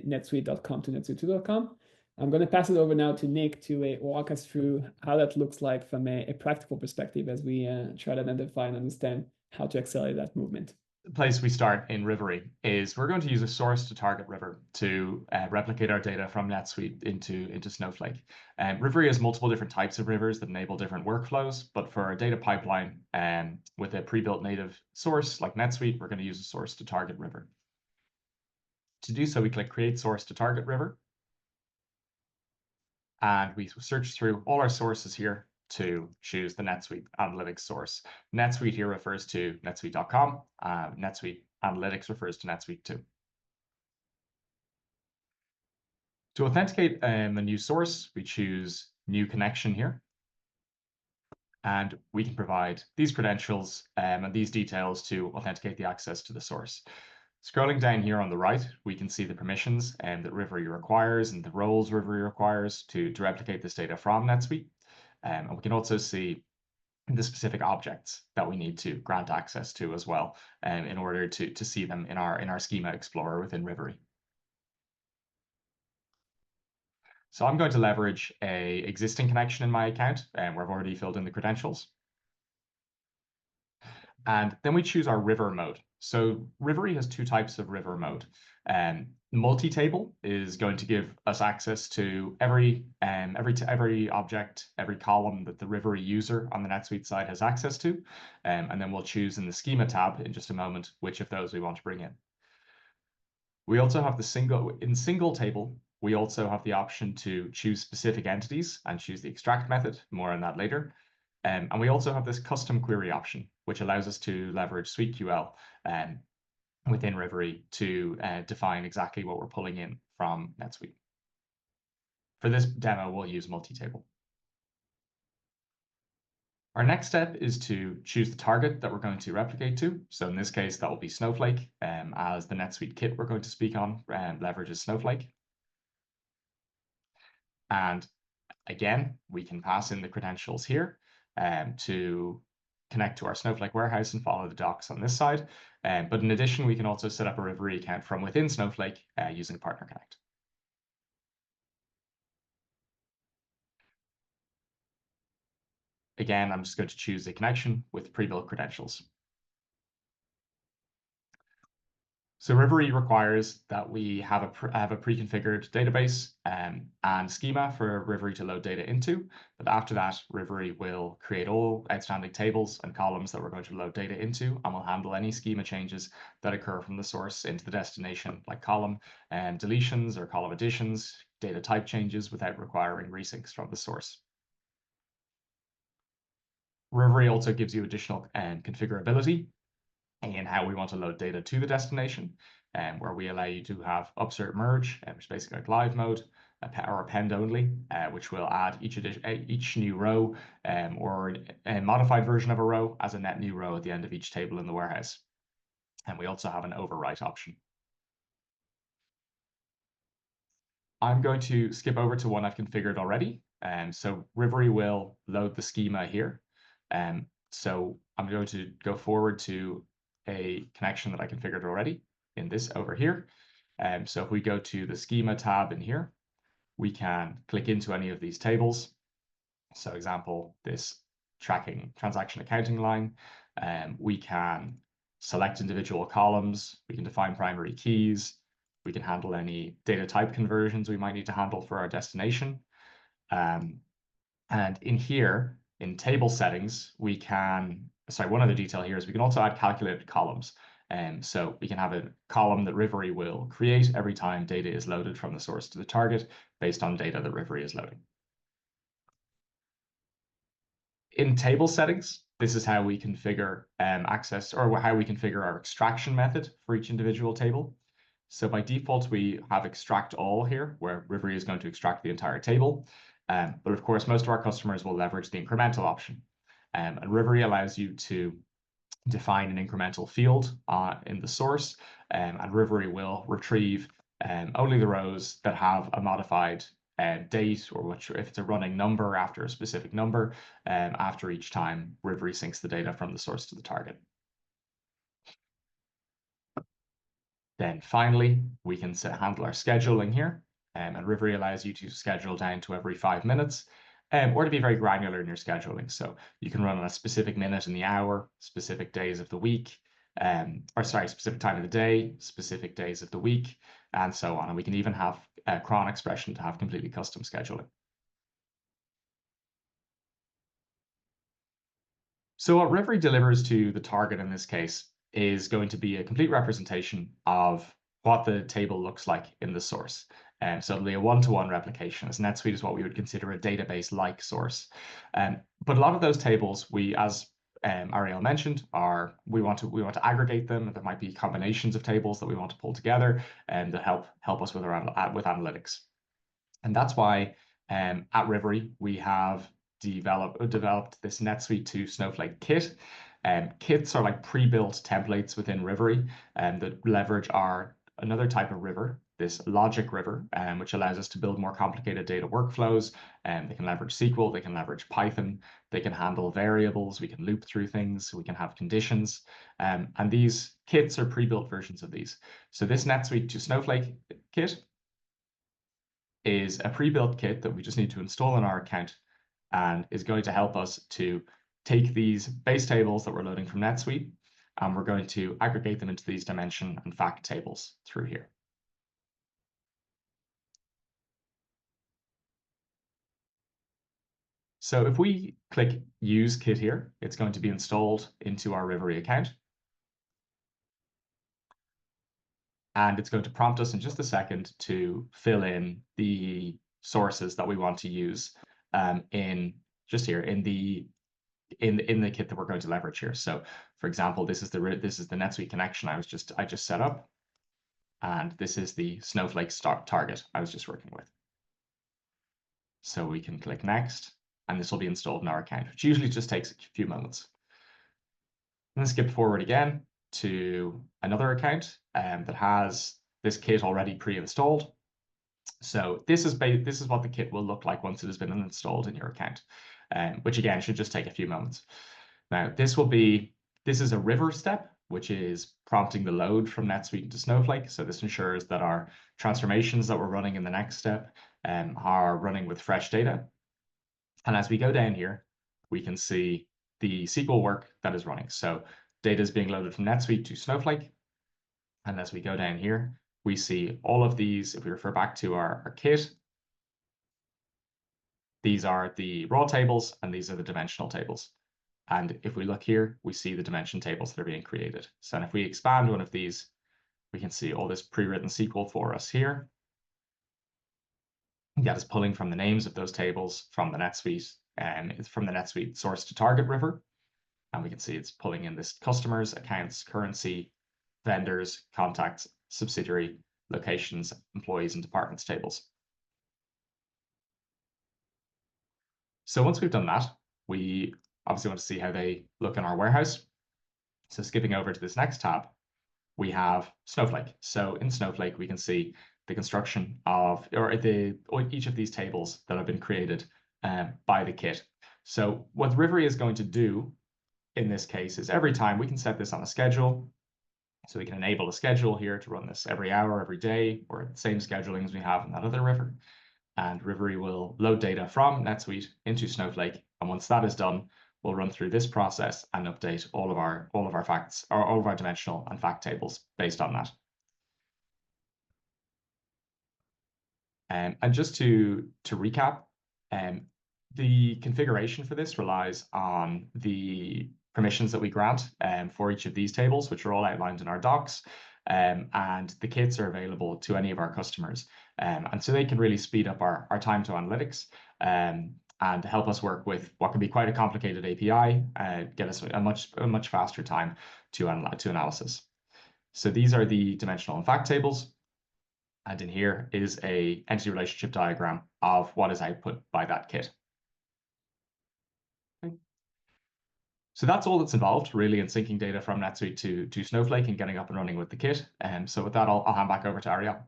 netsuite.com to netsuite2.com. I'm going to pass it over now to Nick to walk us through how that looks like from a practical perspective as we try to identify and understand how to accelerate that movement. The place we start in Rivery is we're going to use a source to target River to replicate our data from NetSuite into Snowflake. Rivery has multiple different types of rivers that enable different workflows, but for a data pipeline with a pre-built native source like NetSuite, we're going to use a source to target River. To do so, we click Create Source to Target River, and we search through all our sources here to choose the NetSuite Analytics source. NetSuite here refers to netsuite.com. NetSuite Analytics refers to NetSuite 2. To authenticate a new source, we choose New Connection here. And we can provide these credentials and these details to authenticate the access to the source. Scrolling down here on the right, we can see the permissions that Rivery requires and the roles Rivery requires to replicate this data from NetSuite. And we can also see the specific objects that we need to grant access to as well in order to see them in our schema explorer within Rivery. So I'm going to leverage an existing connection in my account where I've already filled in the credentials. And then we choose our river mode. So Rivery has two types of river mode. Multi-table is going to give us access to every object, every column that the Rivery user on the NetSuite side has access to. And then we'll choose in the schema tab in just a moment which of those we want to bring in. We also have single table, we also have the option to choose specific entities and choose the extract method. More on that later. And we also have this custom query option, which allows us to leverage SuiteQL within Rivery to define exactly what we're pulling in from NetSuite. For this demo, we'll use multi-table. Our next step is to choose the target that we're going to replicate to. So in this case, that will be Snowflake, as the NetSuite kit we're going to speak on leverages Snowflake. And again, we can pass in the credentials here to connect to our Snowflake warehouse and follow the docs on this side. But in addition, we can also set up a Rivery account from within Snowflake using Partner Connect. Again, I'm just going to choose a connection with pre-built credentials. So Rivery requires that we have a pre-configured database and schema for Rivery to load data into. But after that, Rivery will create all outstanding tables and columns that we're going to load data into, and will handle any schema changes that occur from the source into the destination, like column deletions or column additions, data type changes without requiring resyncs from the source. Rivery also gives you additional configurability in how we want to load data to the destination, where we allow you to have upsert merge, which is basically like live mode, or append only, which will add each new row or a modified version of a row as a net new row at the end of each table in the warehouse. And we also have an overwrite option. I'm going to skip over to one I've configured already. So Rivery will load the schema here. So I'm going to go forward to a connection that I configured already in this over here. So if we go to the schema tab in here, we can click into any of these tables. So example, this tracking transaction accounting line. We can select individual columns. We can define primary keys. We can handle any data type conversions we might need to handle for our destination. And in here, in table settings, we can, one other detail here is we can also add calculated columns. So we can have a column that Rivery will create every time data is loaded from the source to the target based on data that Rivery is loading. In table settings, this is how we configure access, or how we configure our extraction method for each individual table. So by default, we have extract all here, where Rivery is going to extract the entire table. But of course, most of our customers will leverage the incremental option. And Rivery allows you to define an incremental field in the source, and Rivery will retrieve only the rows that have a modified date, or if it's a running number after a specific number, after each time Rivery syncs the data from the source to the target. Then finally, we can handle our scheduling here. And Rivery allows you to schedule down to every 5 minutes, or to be very granular in your scheduling. So you can run on a specific minute in the hour, specific days of the week, specific time of the day, specific days of the week, and so on. And we can even have a cron expression to have completely custom scheduling. So what Rivery delivers to the target in this case is going to be a complete representation of what the table looks like in the source. So it'll be a one-to-one replication, as NetSuite is what we would consider a database-like source. But a lot of those tables, as Ariel mentioned, we want to aggregate them. There might be combinations of tables that we want to pull together and to help us with analytics. And that's why at Rivery we have developed this NetSuite to Snowflake kit. Kits are like pre-built templates within Rivery that leverage another type of river, this logic river, which allows us to build more complicated data workflows. They can leverage SQL, they can leverage Python, they can handle variables, we can loop through things, we can have conditions. And these kits are pre-built versions of these. So this NetSuite to Snowflake kit is a pre-built kit that we just need to install in our account and is going to help us to take these base tables that we're loading from NetSuite, and we're going to aggregate them into these dimension and fact tables through here. So if we click Use Kit here, it's going to be installed into our Rivery account. And it's going to prompt us in just a second to fill in the sources that we want to use in the kit that we're going to leverage here. So, for example, this is the NetSuite connection I just set up, and this is the Snowflake target I was just working with. So we can click Next, and this will be installed in our account, which usually just takes a few moments. And then skip forward again to another account that has this kit already pre-installed. So this is what the kit will look like once it has been installed in your account, which again should just take a few moments. Now this is a river step, which is prompting the load from NetSuite into Snowflake. So this ensures that our transformations that we're running in the next step are running with fresh data. And as we go down here, we can see the SQL work that is running. So data is being loaded from NetSuite to Snowflake. And as we go down here, we see all of these. If we refer back to our kit, these are the raw tables and these are the dimensional tables. And if we look here, we see the dimension tables that are being created. So if we expand one of these, we can see all this pre-written SQL for us here. That is pulling from the names of those tables from the NetSuite, and it's from the NetSuite source to target river. And we can see it's pulling in this customers, accounts, currency, vendors, contacts, subsidiary, locations, employees, and departments tables. So once we've done that, we obviously want to see how they look in our warehouse. So skipping over to this next tab, we have Snowflake. So in Snowflake, we can see the construction of, each of these tables that have been created by the kit. So what Rivery is going to do in this case is every time we can set this on a schedule. So we can enable a schedule here to run this every hour, every day, or the same scheduling as we have in that other river. And Rivery will load data from NetSuite into Snowflake. And once that is done, we'll run through this process and update all of our facts, or all of our dimensional and fact tables based on that. And just to recap, the configuration for this relies on the permissions that we grant for each of these tables, which are all outlined in our docs. And the kits are available to any of our customers. And so they can really speed up our time to analytics and help us work with what can be quite a complicated API, get us a much faster time to analysis. So these are the dimensional and fact tables. And in here is a entity relationship diagram of what is output by that kit. Okay. So that's all that's involved really in syncing data from NetSuite to Snowflake and getting up and running with the kit. So with that, I'll hand back over to Ariel.